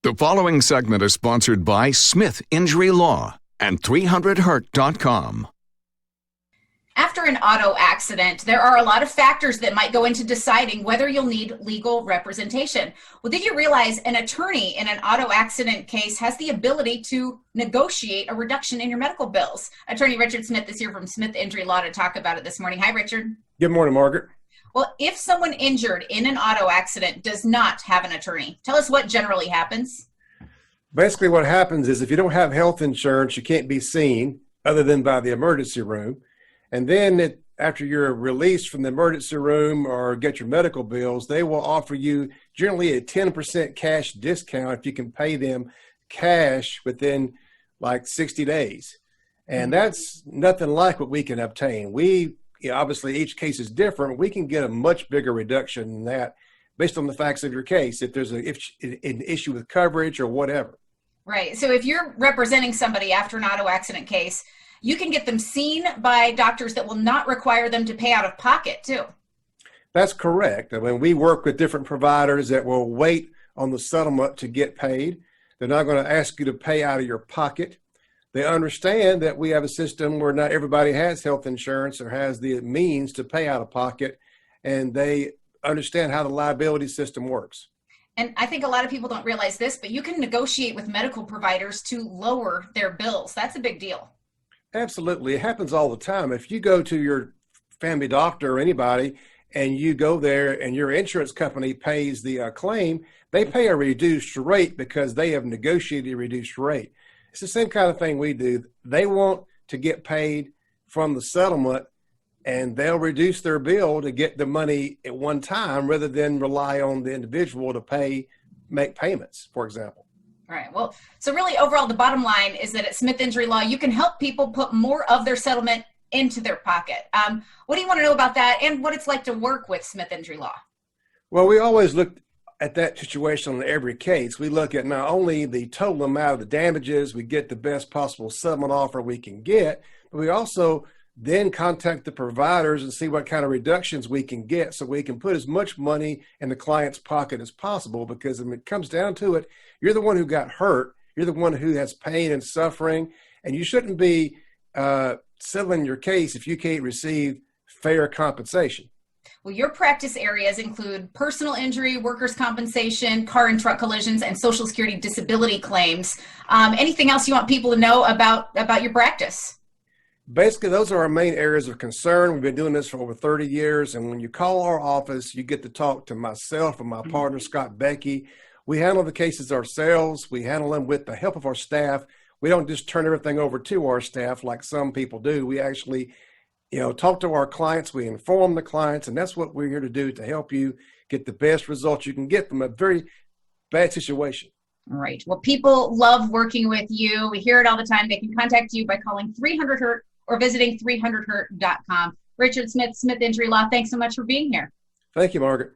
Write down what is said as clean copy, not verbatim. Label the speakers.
Speaker 1: The following segment is sponsored by Smith Injury Law and 300hurt.com.
Speaker 2: After an auto accident, there are a lot of factors that might go into deciding whether you'll need legal representation. Well, did you realize an attorney in an auto accident case has the ability to negotiate a reduction in your medical bills? Attorney Richard Smith is here from Smith Injury Law to talk about it this morning. Hi, Richard.
Speaker 3: Good morning, Margaret.
Speaker 2: Well, if someone injured in an auto accident does not have an attorney, tell us what generally happens.
Speaker 3: Basically, what happens is if you don't have health insurance, you can't be seen other than by the emergency room. And then after you're released from the emergency room or get your medical bills, they will offer you generally a 10% cash discount if you can pay them cash within like 60 days. And that's nothing like what we can obtain. Obviously, each case is different. We can get a much bigger reduction than that based on the facts of your case, if there's an issue with coverage or whatever.
Speaker 2: Right. So if you're representing somebody after an auto accident case, you can get them seen by doctors that will not require them to pay out of pocket, too.
Speaker 3: That's correct. I mean, we work with different providers that will wait on the settlement to get paid. They're not going to ask you to pay out of your pocket. They understand that we have a system where not everybody has health insurance or has the means to pay out of pocket, and they understand how the liability system works.
Speaker 2: And I think a lot of people don't realize this, but you can negotiate with medical providers to lower their bills. That's a big deal.
Speaker 3: Absolutely. It happens all the time. If you go to your family doctor or anybody and you go there and your insurance company pays the claim, they pay a reduced rate because they have negotiated a reduced rate. It's the same kind of thing we do. They want to get paid from the settlement, and they'll reduce their bill to get the money at one time rather than rely on the individual to make payments, for example.
Speaker 2: All right. Well, so really overall, the bottom line is that at Smith Injury Law, you can help people put more of their settlement into their pocket. What do you want to know about that and what it's like to work with Smith Injury Law?
Speaker 3: Well, we always look at that situation on every case. We look at not only the total amount of the damages, we get the best possible settlement offer we can get, but we also then contact the providers and see what kind of reductions we can get so we can put as much money in the client's pocket as possible, because when it comes down to it, you're the one who got hurt, you're the one who has pain and suffering, and you shouldn't be settling your case if you can't receive fair compensation.
Speaker 2: Well, your practice areas include personal injury, workers' compensation, car and truck collisions, and Social Security disability claims. Anything else you want people to know about your practice?
Speaker 3: Basically, those are our main areas of concern. We've been doing this for over 30 years, and when you call our office, you get to talk to myself and my partner, Scott Becky. We handle the cases ourselves. We handle them with the help of our staff. We don't just turn everything over to our staff like some people do. We actually talk to our clients, we inform the clients, and that's what we're here to do, to help you get the best results you can get from a very bad situation.
Speaker 2: All right. Well, people love working with you. We hear it all the time. They can contact you by calling 300hurt or visiting 300hurt.com. Richard Smith, Smith Injury Law, thanks so much for being here.
Speaker 3: Thank you, Margaret.